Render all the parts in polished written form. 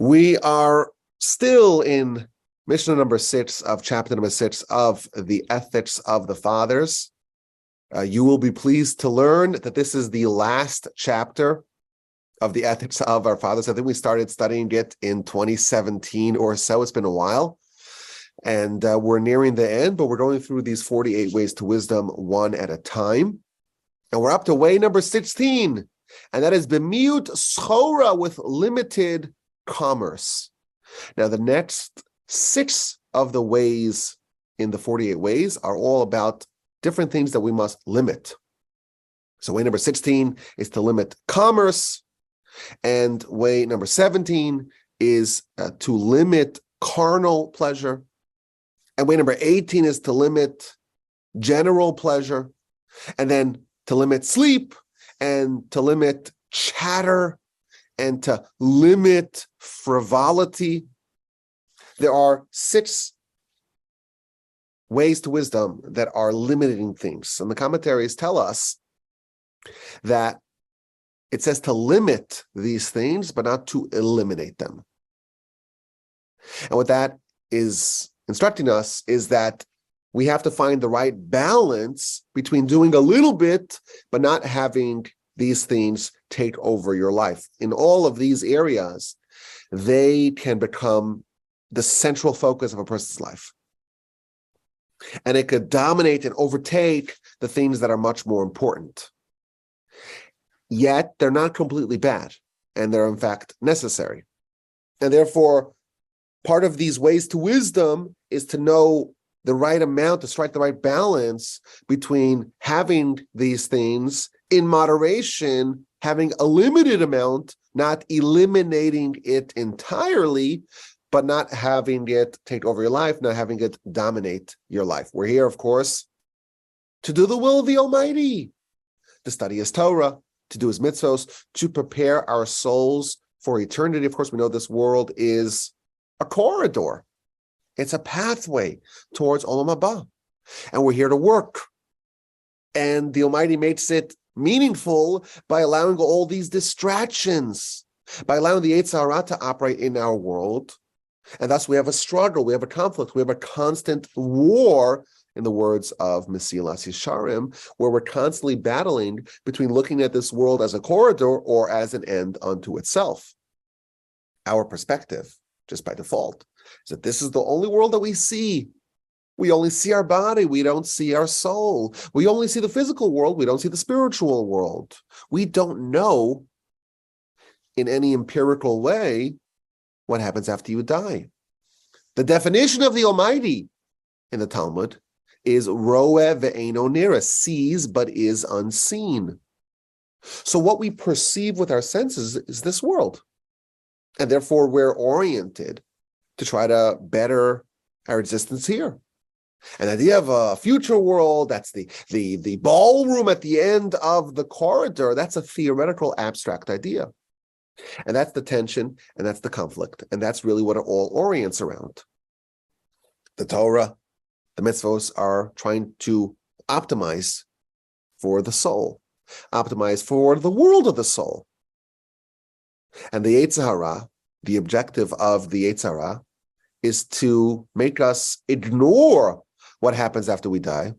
We are still in Mishnah number 6 of chapter number 6 of the Ethics of the Fathers. You will be pleased to learn that this is the last chapter of the Ethics of our Fathers. I think we started studying it in 2017 or so. It's been a while. And we're nearing the end, but we're going through these 48 ways to wisdom one at a time. And we're up to way number 16. And that is b'miut schora, with limited commerce. Now, the next 6 of the ways in the 48 ways are all about different things that we must limit. So way number 16 is to limit commerce. And way number 17 is to limit carnal pleasure. And way number 18 is to limit general pleasure. And then to limit sleep, and to limit chatter, and to limit frivolity. There are 6 ways to wisdom that are limiting things. And the commentaries tell us that it says to limit these things, but not to eliminate them. And what that is instructing us is that we have to find the right balance between doing a little bit, but not having these things take over your life. In all of these areas, they can become the central focus of a person's life. And it could dominate and overtake the things that are much more important. Yet, they're not completely bad, and they're in fact necessary. And therefore, part of these ways to wisdom is to know the right amount, to strike the right balance between having these things in moderation, having a limited amount, not eliminating it entirely, but not having it take over your life, not having it dominate your life. We're here, of course, to do the will of the Almighty, to study His Torah, to do His mitzvos, to prepare our souls for eternity. Of course, we know this world is a corridor. It's a pathway towards Olam Haba. And we're here to work. And the Almighty makes it meaningful by allowing all these distractions, by allowing the Yetzer Hara to operate in our world. And thus we have a struggle, we have a conflict, we have a constant war, in the words of Mesilas Yesharim, where we're constantly battling between looking at this world as a corridor or as an end unto itself. Our perspective, just by default, is that this is the only world that we see. We only see our body, we don't see our soul. We only see the physical world, we don't see the spiritual world. We don't know in any empirical way what happens after you die. The definition of the Almighty in the Talmud is roeh ve'eino nireh, sees but is unseen. So what we perceive with our senses is this world. And therefore we're oriented to try to better our existence here. And the idea of a future world, that's the ballroom at the end of the corridor, that's a theoretical, abstract idea. And that's the tension, and that's the conflict, and that's really what it all orients around. The Torah, the mitzvos are trying to optimize for the soul, optimize for the world of the soul. And the Yetzer Hara, the objective of the Yetzer Hara, is to make us ignore what happens after we die,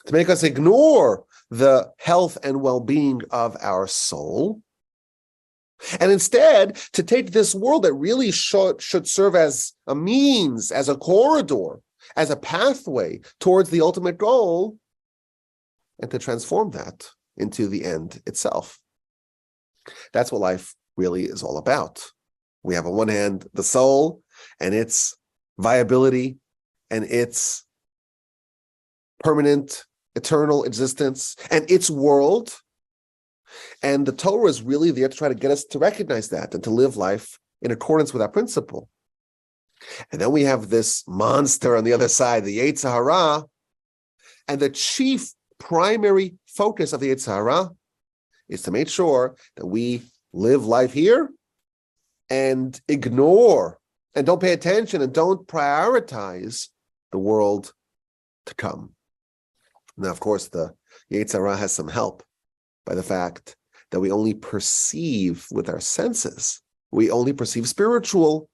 to make us ignore the health and well-being of our soul, and instead to take this world that really should serve as a means, as a corridor, as a pathway towards the ultimate goal, and to transform that into the end itself. That's what life really is all about. We have on one hand the soul and its viability and its permanent, eternal existence and its world. And the Torah is really there to try to get us to recognize that and to live life in accordance with that principle. And then we have this monster on the other side, the Yetzer Hara, and the chief primary focus of the Yetzer Hara is to make sure that we live life here and ignore and don't pay attention and don't prioritize the world to come. Now, of course, the Yetzer Hara has some help by the fact that we only perceive with our senses We only perceive spiritual.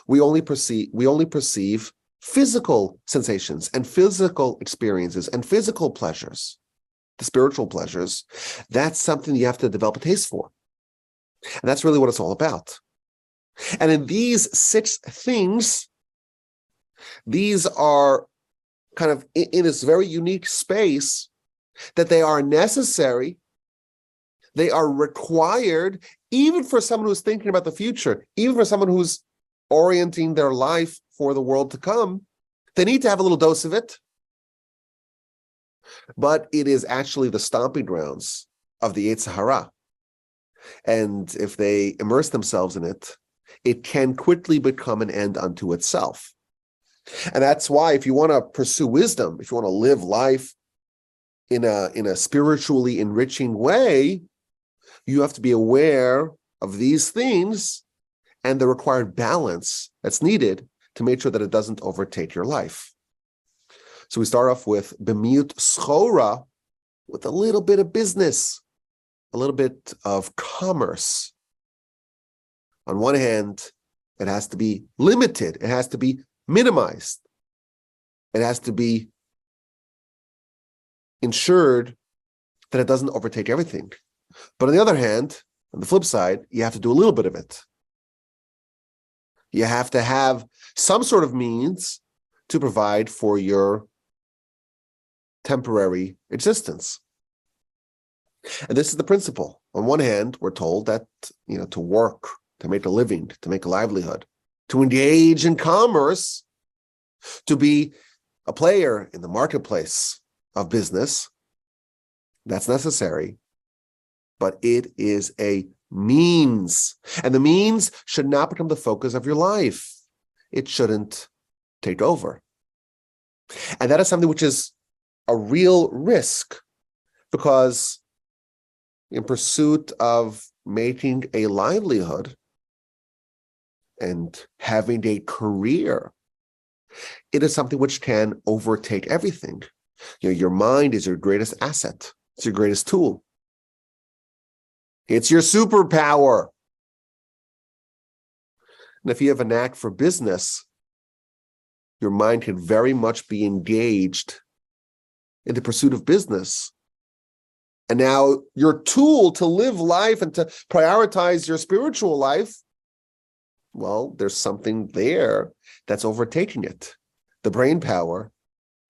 We only perceive physical sensations and physical experiences and physical pleasures. The spiritual pleasures, that's something you have to develop a taste for. And that's really what it's all about. And in these 6 things, these are kind of in this very unique space that they are necessary, they are required, even for someone who's thinking about the future, even for someone who's orienting their life for the world to come. They need to have a little dose of it. But it is actually the stomping grounds of the Yetzer Hara. And if they immerse themselves in it, it can quickly become an end unto itself. And that's why if you want to pursue wisdom, if you want to live life in a spiritually enriching way, you have to be aware of these things and the required balance that's needed to make sure that it doesn't overtake your life. So we start off with b'miut schora, with a little bit of business, a little bit of commerce. On one hand, it has to be limited. It has to be minimized. It has to be ensured that it doesn't overtake everything. But on the other hand, on the flip side, you have to do a little bit of it. You have to have some sort of means to provide for your temporary existence. And this is the principle. On one hand, we're told that, to work, to make a living, to make a livelihood, to engage in commerce, to be a player in the marketplace of business, that's necessary. But it is a means. And the means should not become the focus of your life. It shouldn't take over. And that is something which is a real risk, because in pursuit of making a livelihood and having a career, it is something which can overtake everything. Your mind is your greatest asset. It's your greatest tool. It's your superpower. And if you have a knack for business, your mind can very much be engaged in the pursuit of business. And now your tool to live life and to prioritize your spiritual life, well, there's something there that's overtaking it. The brain power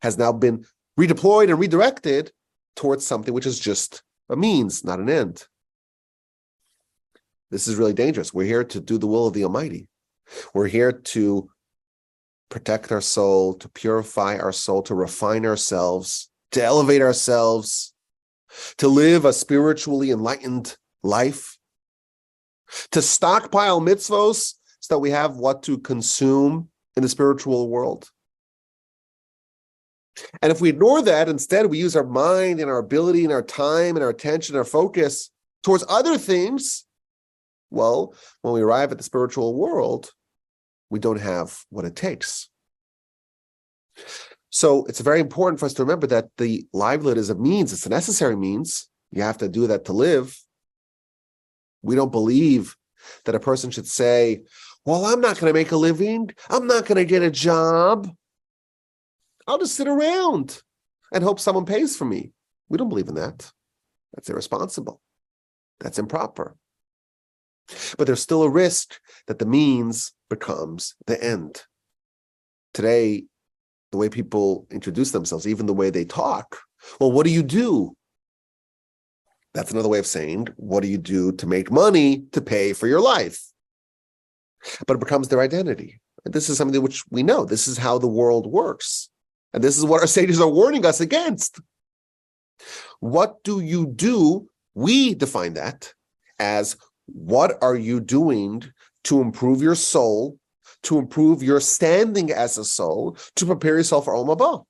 has now been redeployed and redirected towards something which is just a means, not an end. This is really dangerous. We're here to do the will of the Almighty. We're here to protect our soul, to purify our soul, to refine ourselves, to elevate ourselves, to live a spiritually enlightened life, to stockpile mitzvos so that we have what to consume in the spiritual world. And if we ignore that, instead we use our mind and our ability and our time and our attention, our focus towards other things, well, when we arrive at the spiritual world, we don't have what it takes. So it's very important for us to remember that the livelihood is a means. It's a necessary means. You have to do that to live. We don't believe that a person should say, well, I'm not going to make a living. I'm not going to get a job. I'll just sit around and hope someone pays for me. We don't believe in that. That's irresponsible. That's improper. But there's still a risk that the means becomes the end. Today, the way people introduce themselves, even the way they talk, well, what do you do? That's another way of saying, what do you do to make money to pay for your life? But it becomes their identity. And this is something which we know. This is how the world works. And this is what our sages are warning us against. What do you do? We define that as, what are you doing to improve your soul, to improve your standing as a soul, to prepare yourself for Olam Haba?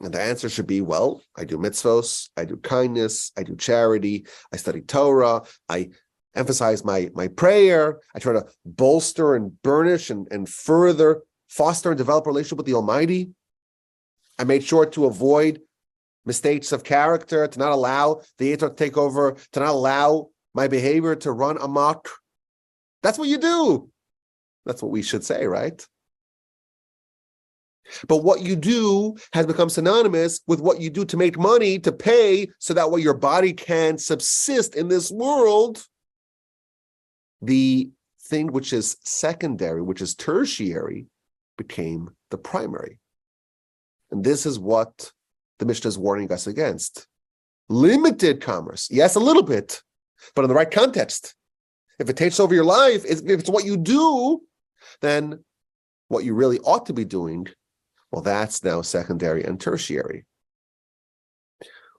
And the answer should be, well, I do mitzvos, I do kindness, I do charity, I study Torah, I emphasize my prayer, I try to bolster and burnish and further foster and develop a relationship with the Almighty. I made sure to avoid mistakes of character, to not allow the Yetzer to take over, to not allow my behavior to run amok. That's what you do. That's what we should say, right? But what you do has become synonymous with what you do to make money, to pay, so that way your body can subsist in this world. The thing which is secondary, which is tertiary, became the primary. And this is what the Mishnah is warning us against. Limited commerce. Yes, a little bit, but in the right context. If it takes over your life, if it's what you do, then what you really ought to be doing, well, that's now secondary and tertiary.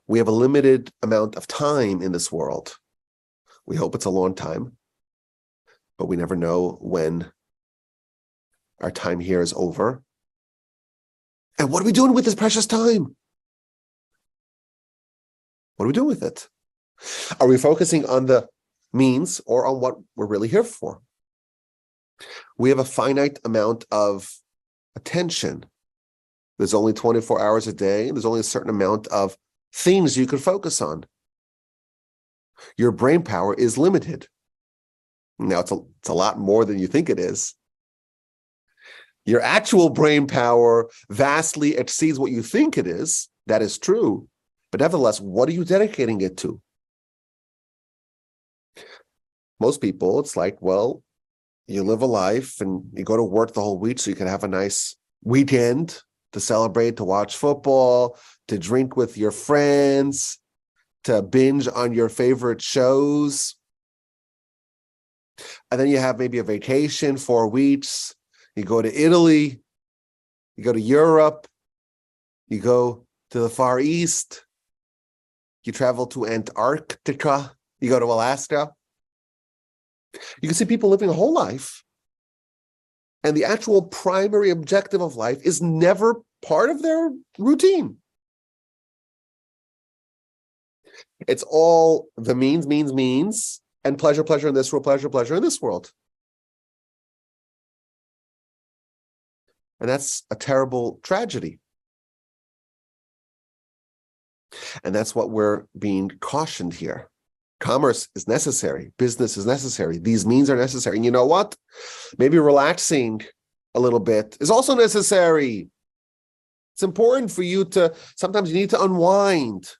We have a limited amount of time in this world. We hope it's a long time, but we never know when our time here is over. And what are we doing with this precious time? What are we doing with it? Are we focusing on the means or on what we're really here for? We have a finite amount of attention. There's only 24 hours a day, and there's only a certain amount of things you can focus on. Your brain power is limited. Now, it's a lot more than you think it is. Your actual brain power vastly exceeds what you think it is. That is true. But nevertheless, what are you dedicating it to? Most people, it's like, well, you live a life and you go to work the whole week so you can have a nice weekend to celebrate, to watch football, to drink with your friends, to binge on your favorite shows. And then you have maybe a vacation, 4 weeks. You go to Italy, you go to Europe, you go to the Far East, you travel to Antarctica, you go to Alaska. You can see people living a whole life, and the actual primary objective of life is never part of their routine. It's all the means, and pleasure in this world, pleasure in this world. And that's a terrible tragedy. And that's what we're being cautioned here. Commerce is necessary. Business is necessary. These means are necessary. And you know what? Maybe relaxing a little bit is also necessary. It's important for you to, sometimes you need to unwind.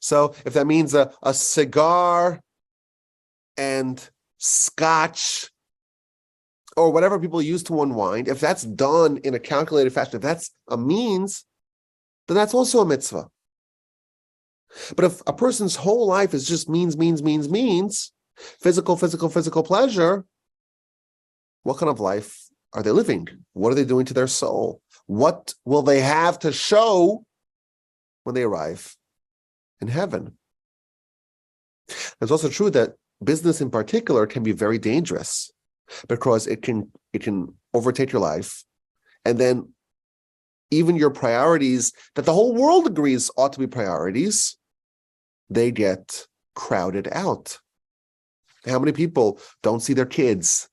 So if that means a cigar and scotch or whatever people use to unwind, if that's done in a calculated fashion, if that's a means, then that's also a mitzvah. But if a person's whole life is just means, physical pleasure, what kind of life are they living? What are they doing to their soul? What will they have to show when they arrive in heaven? It's also true that business in particular can be very dangerous because it can overtake your life, and then even your priorities that the whole world agrees ought to be priorities, they get crowded out. How many people don't see their kids,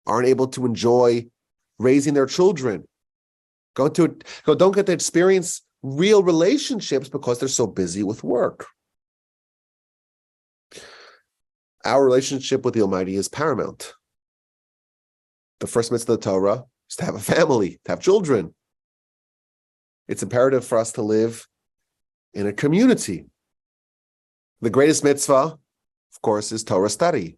aren't able to enjoy raising their children, don't get to experience real relationships because they're so busy with work? Our relationship with the Almighty is paramount. The first mitzvah of the Torah is to have a family, to have children. It's imperative for us to live in a community. The greatest mitzvah, of course, is Torah study.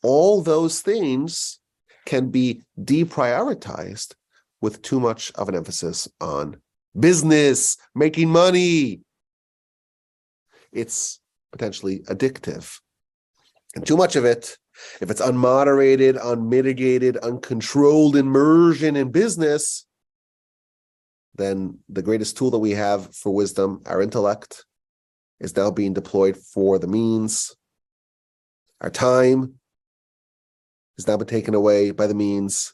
All those things can be deprioritized with too much of an emphasis on business, making money. It's potentially addictive. And too much of it, if it's unmoderated, unmitigated, uncontrolled immersion in business, then the greatest tool that we have for wisdom, our intellect, is now being deployed for the means. Our time has now been taken away by the means.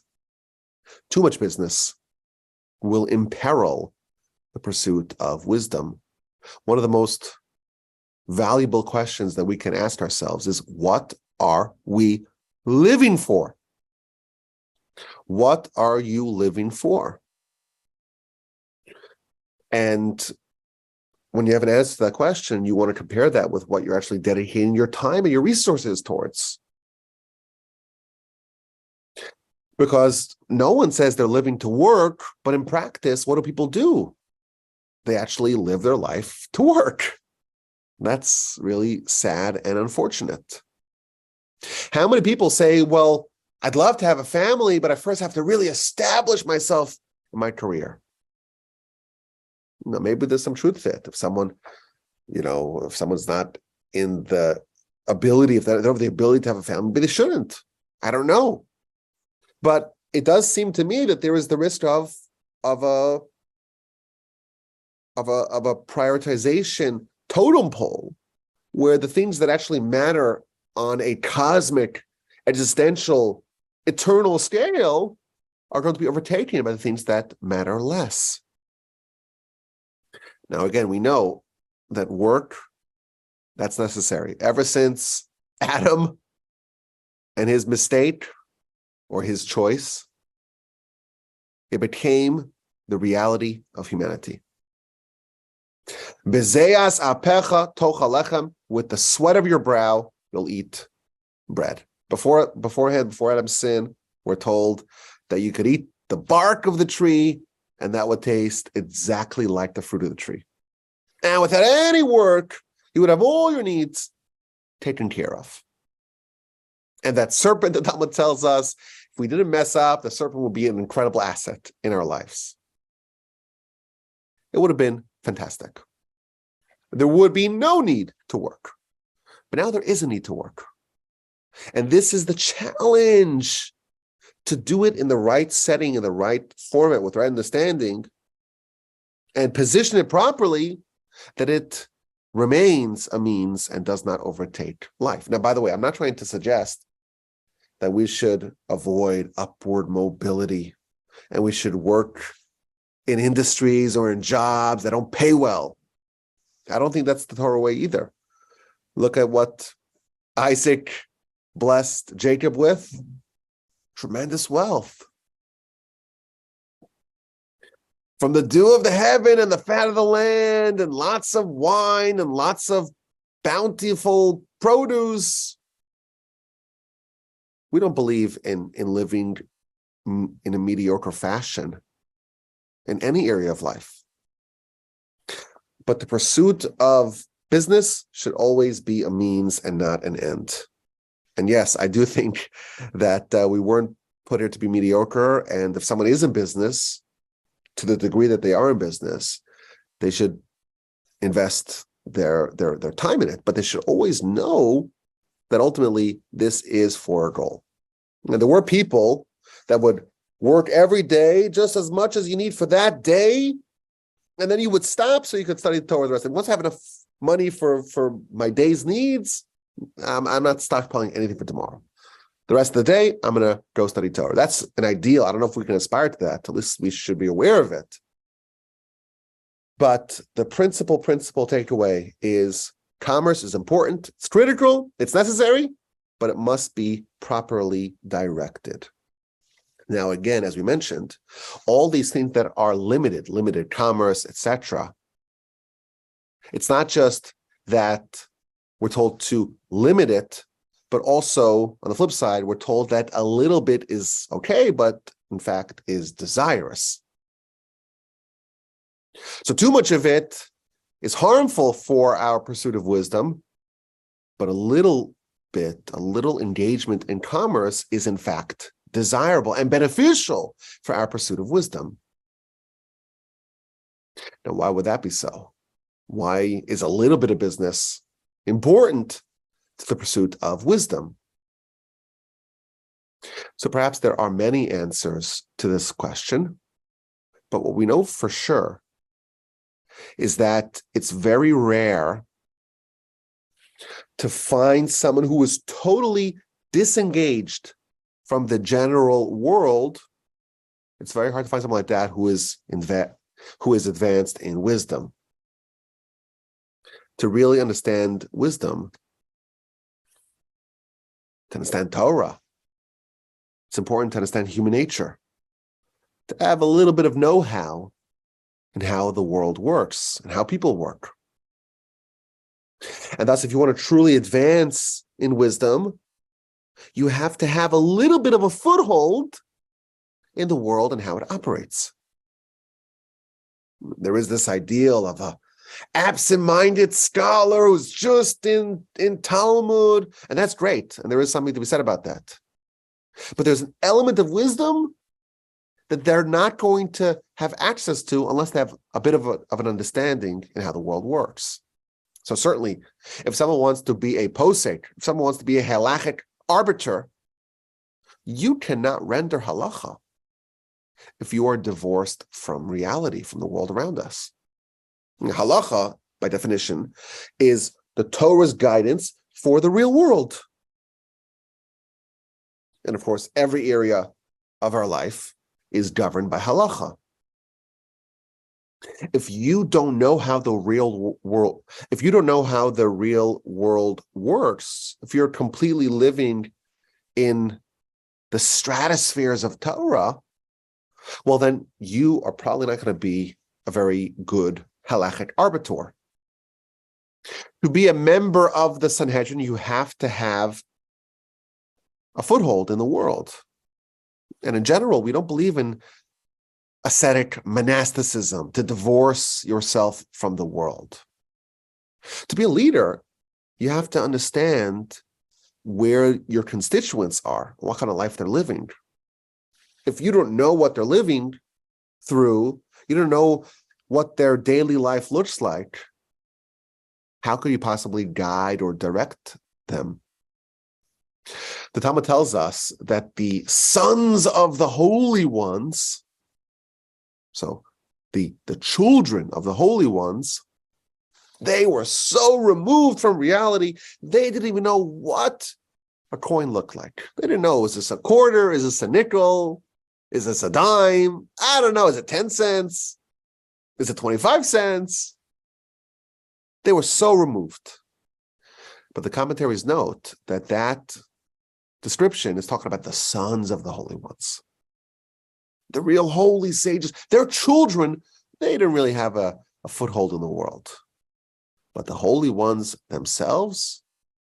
Too much business will imperil the pursuit of wisdom. One of the most valuable questions that we can ask ourselves is, what are we living for? What are you living for? And when you have an answer to that question, you want to compare that with what you're actually dedicating your time and your resources towards. Because no one says they're living to work, but in practice, what do people do? They actually live their life to work. That's really sad and unfortunate. How many people say, well, I'd love to have a family, but I first have to really establish myself in my career? Maybe there's some truth to it. If someone, if someone's not in the ability, if they don't have the ability to have a family, maybe they shouldn't. I don't know. But it does seem to me that there is the risk of a prioritization totem pole, where the things that actually matter on a cosmic, existential, eternal scale are going to be overtaken by the things that matter less. Now, again, we know that work, that's necessary. Ever since Adam and his mistake or his choice, it became the reality of humanity. Bezeas apecha tochalechem, with the sweat of your brow, you'll eat bread. Before Adam's sin, we're told that you could eat the bark of the tree, and that would taste exactly like the fruit of the tree. And without any work, you would have all your needs taken care of. And that serpent, the Talmud tells us, if we didn't mess up, the serpent would be an incredible asset in our lives. It would have been fantastic. There would be no need to work. But now there is a need to work. And this is the challenge, to do it in the right setting, in the right format, with right understanding, and position it properly, that it remains a means and does not overtake life. Now, by the way, I'm not trying to suggest that we should avoid upward mobility and we should work in industries or in jobs that don't pay well. I don't think that's the Torah way either. Look at what Isaac blessed Jacob with. Tremendous wealth. From the dew of the heaven and the fat of the land and lots of wine and lots of bountiful produce. We don't believe in living in a mediocre fashion in any area of life. But the pursuit of business should always be a means and not an end. And yes, I do think that we weren't put here to be mediocre. And if someone is in business, to the degree that they are in business, they should invest their time in it. But they should always know that ultimately this is for a goal. And there were people that would work every day just as much as you need for that day, and then you would stop so you could study the Torah the rest. And once I have enough money for my day's needs, I'm not stockpiling anything for tomorrow. The rest of the day, I'm going to go study Torah. That's an ideal. I don't know if we can aspire to that. At least we should be aware of it. But the principal takeaway is commerce is important. It's critical. It's necessary, but it must be properly directed. Now, again, as we mentioned, all these things that are limited commerce, etc., it's not just that we're told to limit it, but also, on the flip side, we're told that a little bit is okay, but in fact is desirous. So too much of it is harmful for our pursuit of wisdom, but a little engagement in commerce is in fact desirable and beneficial for our pursuit of wisdom. Now, why would that be so? Why is a little bit of business important to the pursuit of wisdom? So perhaps there are many answers to this question, but what we know for sure is that it's very rare to find someone who is totally disengaged from the general world. It's very hard to find someone like that who is advanced in wisdom. To really understand wisdom, to understand Torah, it's important to understand human nature, to have a little bit of know-how in how the world works and how people work. And thus, if you want to truly advance in wisdom, you have to have a little bit of a foothold in the world and how it operates. There is this ideal of a absent-minded scholar who's just in Talmud, and that's great, and there is something to be said about that. But there's an element of wisdom that they're not going to have access to unless they have a bit of an understanding in how the world works. So certainly, if someone wants to be a posek, if someone wants to be a halachic arbiter, you cannot render halacha if you are divorced from reality, from the world around us. And halacha, by definition, is the Torah's guidance for the real world. And of course, every area of our life is governed by halacha. If you don't know how the real world, if you don't know how the real world works, if you're completely living in the stratospheres of Torah, well, then you are probably not going to be a very good halachic arbiter. To be a member of the Sanhedrin, you have to have a foothold in the world. And in general, we don't believe in ascetic monasticism, to divorce yourself from the world. To be a leader, you have to understand where your constituents are, what kind of life they're living. If you don't know what they're living through, you don't know what their daily life looks like, how could you possibly guide or direct them? The Talmud tells us that the sons of the holy ones, so the children of the holy ones, they were so removed from reality, they didn't even know what a coin looked like. They didn't know, is this a quarter? Is this a nickel? Is this a dime? I don't know. Is it 10 cents? Is it 25 cents? They were so removed. But the commentaries note that that description is talking about the sons of the holy ones. The real holy sages, their children, they didn't really have a foothold in the world. But the holy ones themselves,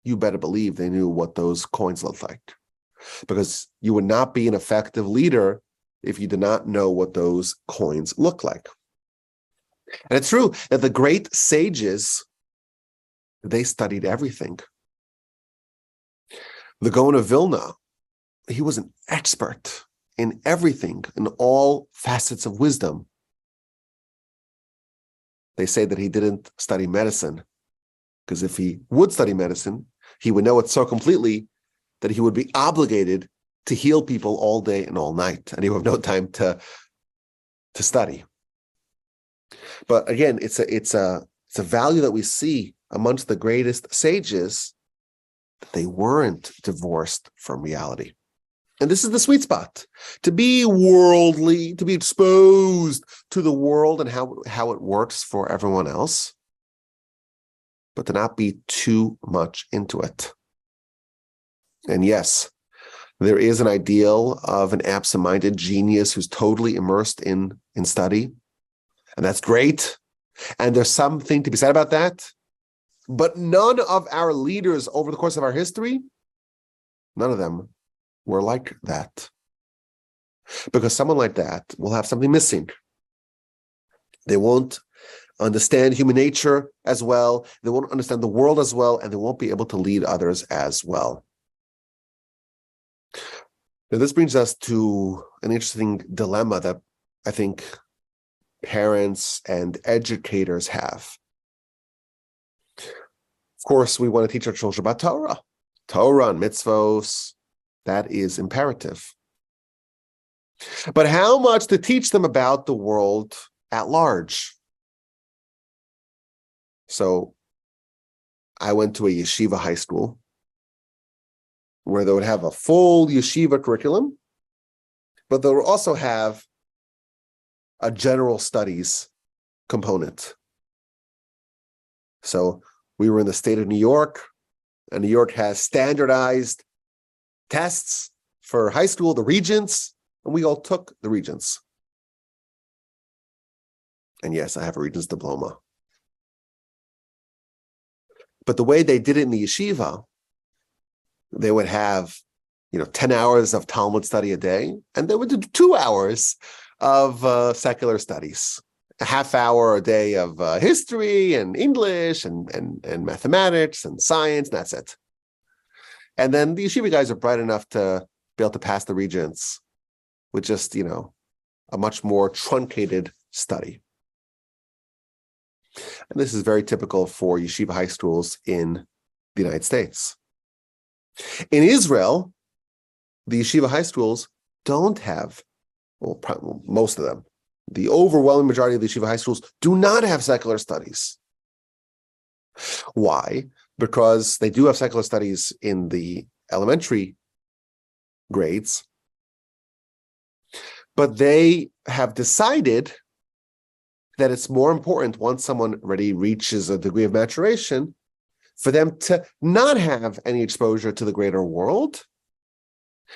you better believe they knew what those coins looked like. Because you would not be an effective leader if you did not know what those coins look like. And it's true that the great sages, they studied everything. The Gaon of Vilna, he was an expert in everything, in all facets of wisdom. They say that he didn't study medicine, because if he would study medicine, he would know it so completely that he would be obligated to heal people all day and all night, and he would have no time to study. But again, it's a value that we see amongst the greatest sages, that they weren't divorced from reality. And this is the sweet spot, to be worldly, to be exposed to the world and how it works for everyone else, but to not be too much into it. And yes, there is an ideal of an absent-minded genius who's totally immersed in study, and that's great. And there's something to be said about that. But none of our leaders over the course of our history, none of them were like that. Because someone like that will have something missing. They won't understand human nature as well, they won't understand the world as well, and they won't be able to lead others as well. Now, this brings us to an interesting dilemma that I think parents and educators have. Of course, we want to teach our children about Torah and mitzvos. That is imperative. But how much to teach them about the world at large? So I went to a yeshiva high school where they would have a full yeshiva curriculum, but they would also have a general studies component. So we were in the state of New York, and New York has standardized tests for high school, the regents, and we all took the regents. And yes, I have a regents diploma. But the way they did it in the yeshiva, they would have, 10 hours of Talmud study a day, and they would do 2 hours of secular studies, a half hour a day of history and English and mathematics and science, and that's it. And then the yeshiva guys are bright enough to be able to pass the regents with just, a much more truncated study. And this is very typical for yeshiva high schools in the United States. In Israel, the yeshiva high schools don't have, most of them, the overwhelming majority of the yeshiva high schools do not have secular studies. Why? Because they do have secular studies in the elementary grades, but they have decided that it's more important, once someone already reaches a degree of maturation, for them to not have any exposure to the greater world,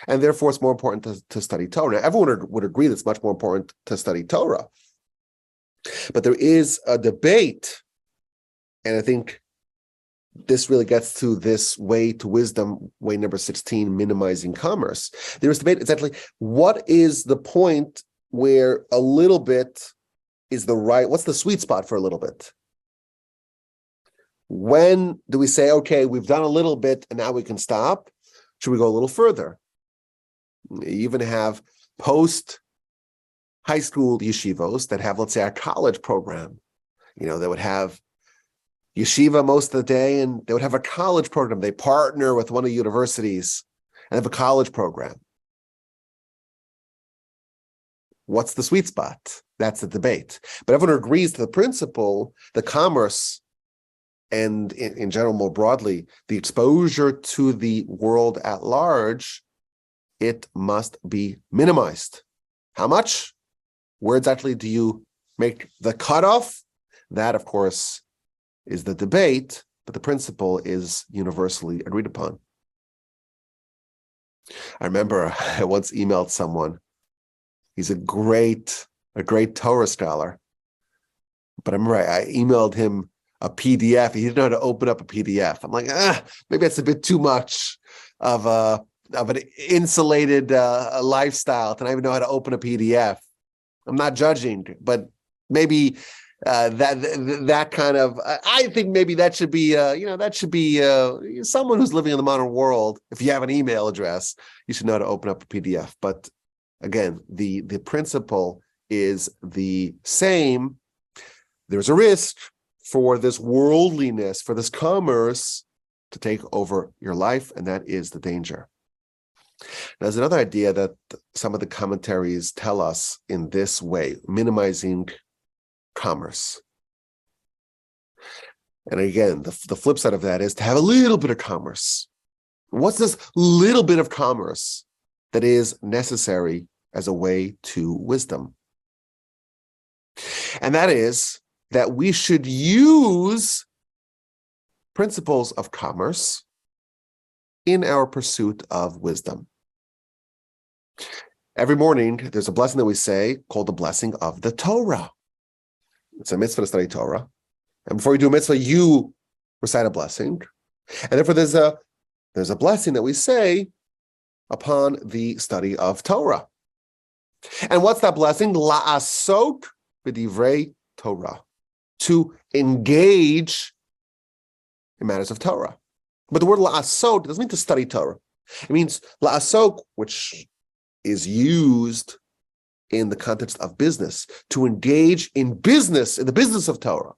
and therefore it's more important to study Torah. Now, everyone would agree that it's much more important to study Torah, but there is a debate, and I think this really gets to this way to wisdom, way number 16, minimizing commerce. There is debate exactly what is the point where a little bit is what's the sweet spot for a little bit? When do we say, okay, we've done a little bit and now we can stop? Should we go a little further? You even have post-high school yeshivos that have, let's say, a college program. They would have yeshiva most of the day, and they would have a college program. They partner with one of the universities and have a college program. What's the sweet spot? That's the debate. But everyone agrees to the principle, the commerce, and in general, more broadly, the exposure to the world at large, it must be minimized. How much? Where exactly do you make the cutoff? That, of course, is the debate, but the principle is universally agreed upon. I remember I once emailed someone. He's a great Torah scholar. But I remember I emailed him a PDF. He didn't know how to open up a PDF. I'm like, maybe that's a bit too much of an insulated lifestyle to not even know how to open a PDF. I'm not judging, but maybe that kind of, I think maybe that should be someone who's living in the modern world. If you have an email address, you should know how to open up a PDF. But again, the principle is the same. There's a risk for this worldliness, for this commerce to take over your life, and that is the danger. Now, there's another idea that some of the commentaries tell us in this way, minimizing commerce. And again, the flip side of that is to have a little bit of commerce. What's this little bit of commerce that is necessary as a way to wisdom? And that is that we should use principles of commerce in our pursuit of wisdom. Every morning, there's a blessing that we say called the blessing of the Torah. It's a mitzvah to study Torah. And before you do a mitzvah, you recite a blessing. And therefore, there's a blessing that we say upon the study of Torah. And what's that blessing? La'asok b'divrei Torah. To engage in matters of Torah. But the word la'asok doesn't mean to study Torah. It means la'asok, which is used in the context of business, to engage in business, in the business of Torah.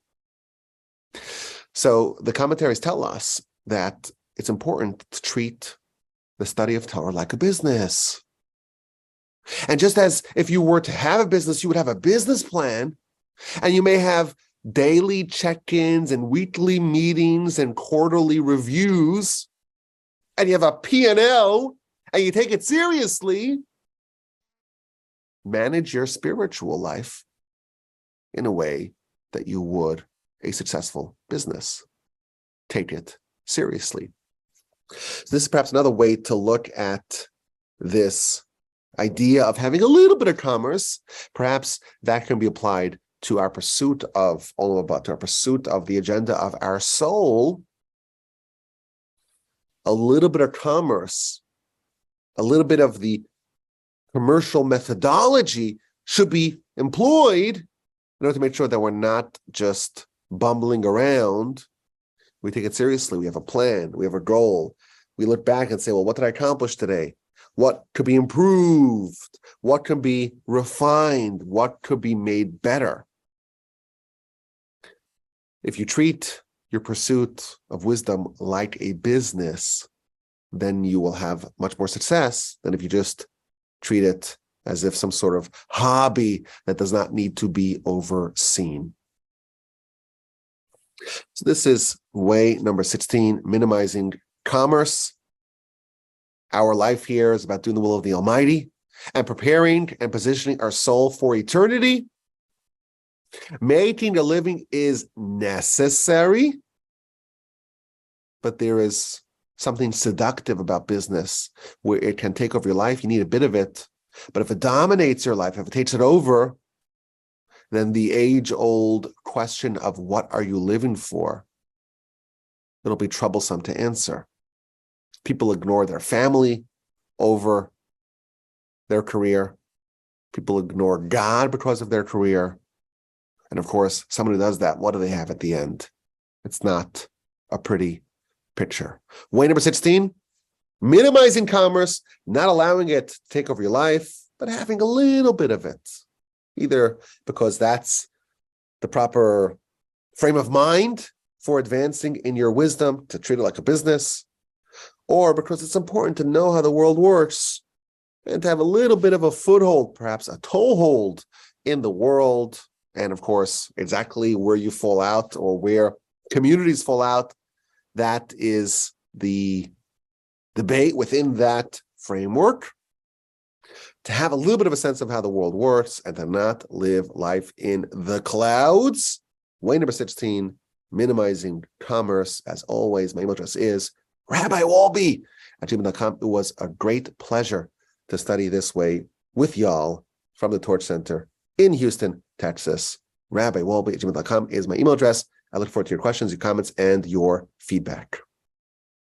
So the commentaries tell us that it's important to treat the study of Torah like a business. And just as if you were to have a business, you would have a business plan, and you may have daily check-ins and weekly meetings and quarterly reviews, and you have a P&L, and you take it seriously, manage your spiritual life in a way that you would a successful business. Take it seriously. So this is perhaps another way to look at this idea of having a little bit of commerce. Perhaps that can be applied to our pursuit of Olam Haba, to our pursuit of the agenda of our soul. A little bit of commerce, a little bit of the commercial methodology should be employed in order to make sure that we're not just bumbling around. We take it seriously. We have a plan. We have a goal. We look back and say, well, what did I accomplish today? What could be improved? What could be refined? What could be made better? If you treat your pursuit of wisdom like a business, then you will have much more success than if you just treat it as if some sort of hobby that does not need to be overseen. So this is way number 16, minimizing commerce. Our life here is about doing the will of the Almighty and preparing and positioning our soul for eternity. Making a living is necessary, but there is something seductive about business where it can take over your life. You need a bit of it, but if it dominates your life, if it takes it over, then the age-old question of what are you living for, it'll be troublesome to answer. People ignore their family over their career. People ignore God because of their career. And of course, someone who does that, what do they have at the end? It's not a pretty picture. Way number 16, minimizing commerce, not allowing it to take over your life, but having a little bit of it. Either because that's the proper frame of mind for advancing in your wisdom to treat it like a business, or because it's important to know how the world works and to have a little bit of a foothold, perhaps a toehold in the world. And of course, exactly where you fall out or where communities fall out, that is the debate within that framework. To have a little bit of a sense of how the world works and to not live life in the clouds. Way number 16, minimizing commerce. As always, my email address is Rabbi Wolbe @gmail.com. It was a great pleasure to study this way with y'all from the Torch Center in Houston, Texas. Rabbi Wolbe @gmail.com is my email address. I look forward to your questions, your comments, and your feedback.